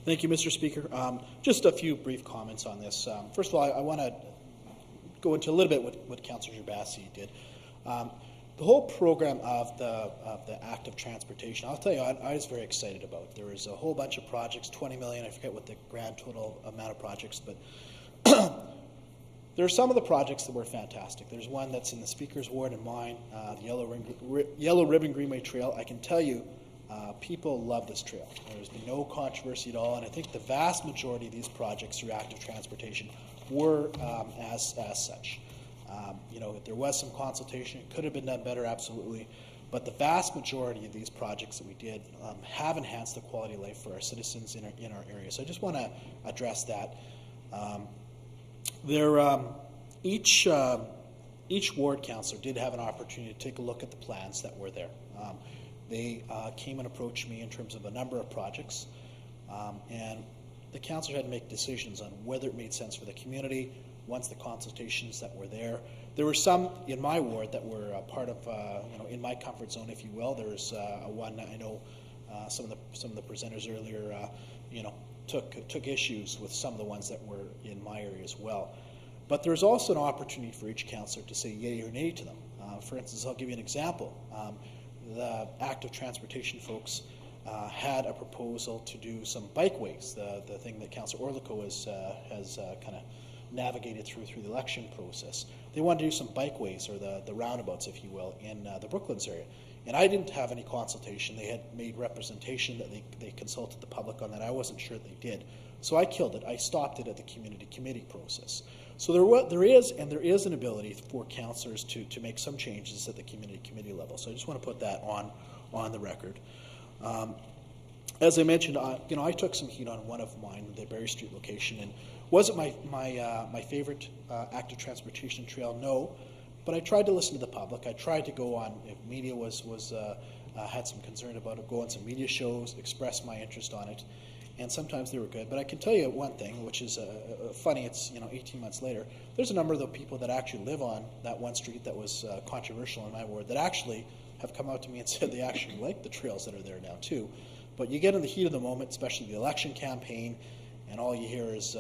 Thank you, Mr. Speaker. Just a few brief comments on this. First of all, I want to go into a little bit what Councillor Gerbasi did. The whole program of the active transportation, I'll tell you, I was very excited about. There was a whole bunch of projects, 20 million, I forget what the grand total amount of projects, but there are some of the projects that were fantastic. There's one that's in the Speaker's ward and mine, the Yellow Ribbon Greenway Trail. I can tell you, people love this trail. There's been no controversy at all, and I think the vast majority of these projects through active transportation were as such. You know, there was some consultation. It could have been done better, absolutely. But the vast majority of these projects that we did have enhanced the quality of life for our citizens in our area. So I just want to address that. Each ward councillor did have an opportunity to take a look at the plans that were there. They came and approached me in terms of a number of projects, and the councillor had to make decisions on whether it made sense for the community once the consultations that were there. There were some in my ward that were part of, in my comfort zone, if you will. There was one, I know some of the presenters earlier, took issues with some of the ones that were in my area as well. But there's also an opportunity for each councillor to say yay or nay to them. For instance, I'll give you an example. The active transportation folks had a proposal to do some bikeways, the thing that Councillor Orlico has kind of navigated through the election process. They wanted to do some bikeways, or the roundabouts, if you will, in the Brooklands area. And I didn't have any consultation. They had made representation that they consulted the public on that. I wasn't sure they did. So I killed it. I stopped it at the community committee process. So there is an ability for councillors to make some changes at the community committee level. So I just want to put that on the record. As I mentioned, I took some heat on one of mine, the Berry Street location, and was it my favorite active transportation trail? No, but I tried to listen to the public. I tried to go on, if media had some concern about it, go on some media shows, express my interest on it, and sometimes they were good. But I can tell you one thing, which is funny. It's 18 months later. There's a number of the people that actually live on that one street that was controversial in my ward that actually have come out to me and said they actually like the trails that are there now too. But you get in the heat of the moment, especially the election campaign, and all you hear is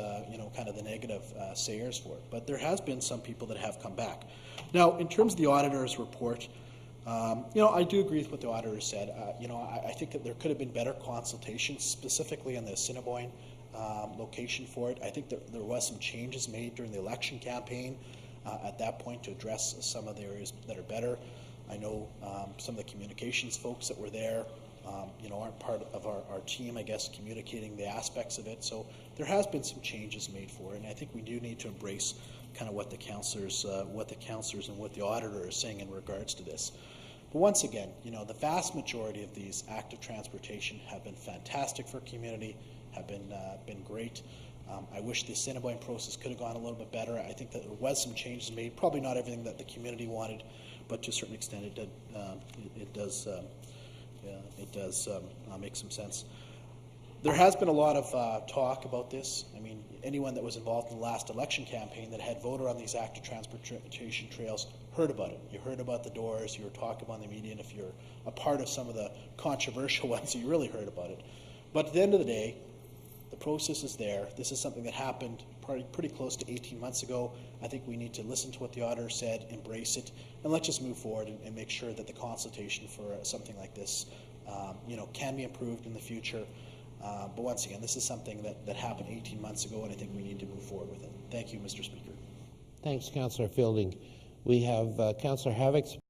kind of the negative sayers for it. But there has been some people that have come back. Now, in terms of the auditor's report, I do agree with what the auditor said. I think that there could have been better consultation, specifically on the Assiniboine location for it. I think that there was some changes made during the election campaign at that point to address some of the areas that are better. I know some of the communications folks that were there aren't part of our team, I guess, communicating the aspects of it. So there has been some changes made for it, and I think we do need to embrace kind of what the councillors and what the auditor is saying in regards to this. But once again, the vast majority of these active transportation have been fantastic for community, have been great. I wish the Assiniboine process could have gone a little bit better. I think that there was some changes made, probably not everything that the community wanted, but to a certain extent it does make some sense. There has been a lot of talk about this. I mean, anyone that was involved in the last election campaign that had voted on these active transportation trails heard about it. You heard about the doors, you were talking about the media, and if you're a part of some of the controversial ones, you really heard about it. But at the end of the day, the process is there. This is something that happened pretty close to 18 months ago. I think we need to listen to what the auditor said, embrace it, and let's just move forward and make sure that the consultation for something like this can be improved in the future. But once again, this is something that happened 18 months ago, and I think we need to move forward with it. Thank you, Mr. Speaker. Thanks, Councillor Fielding. We have Councillor Havoc.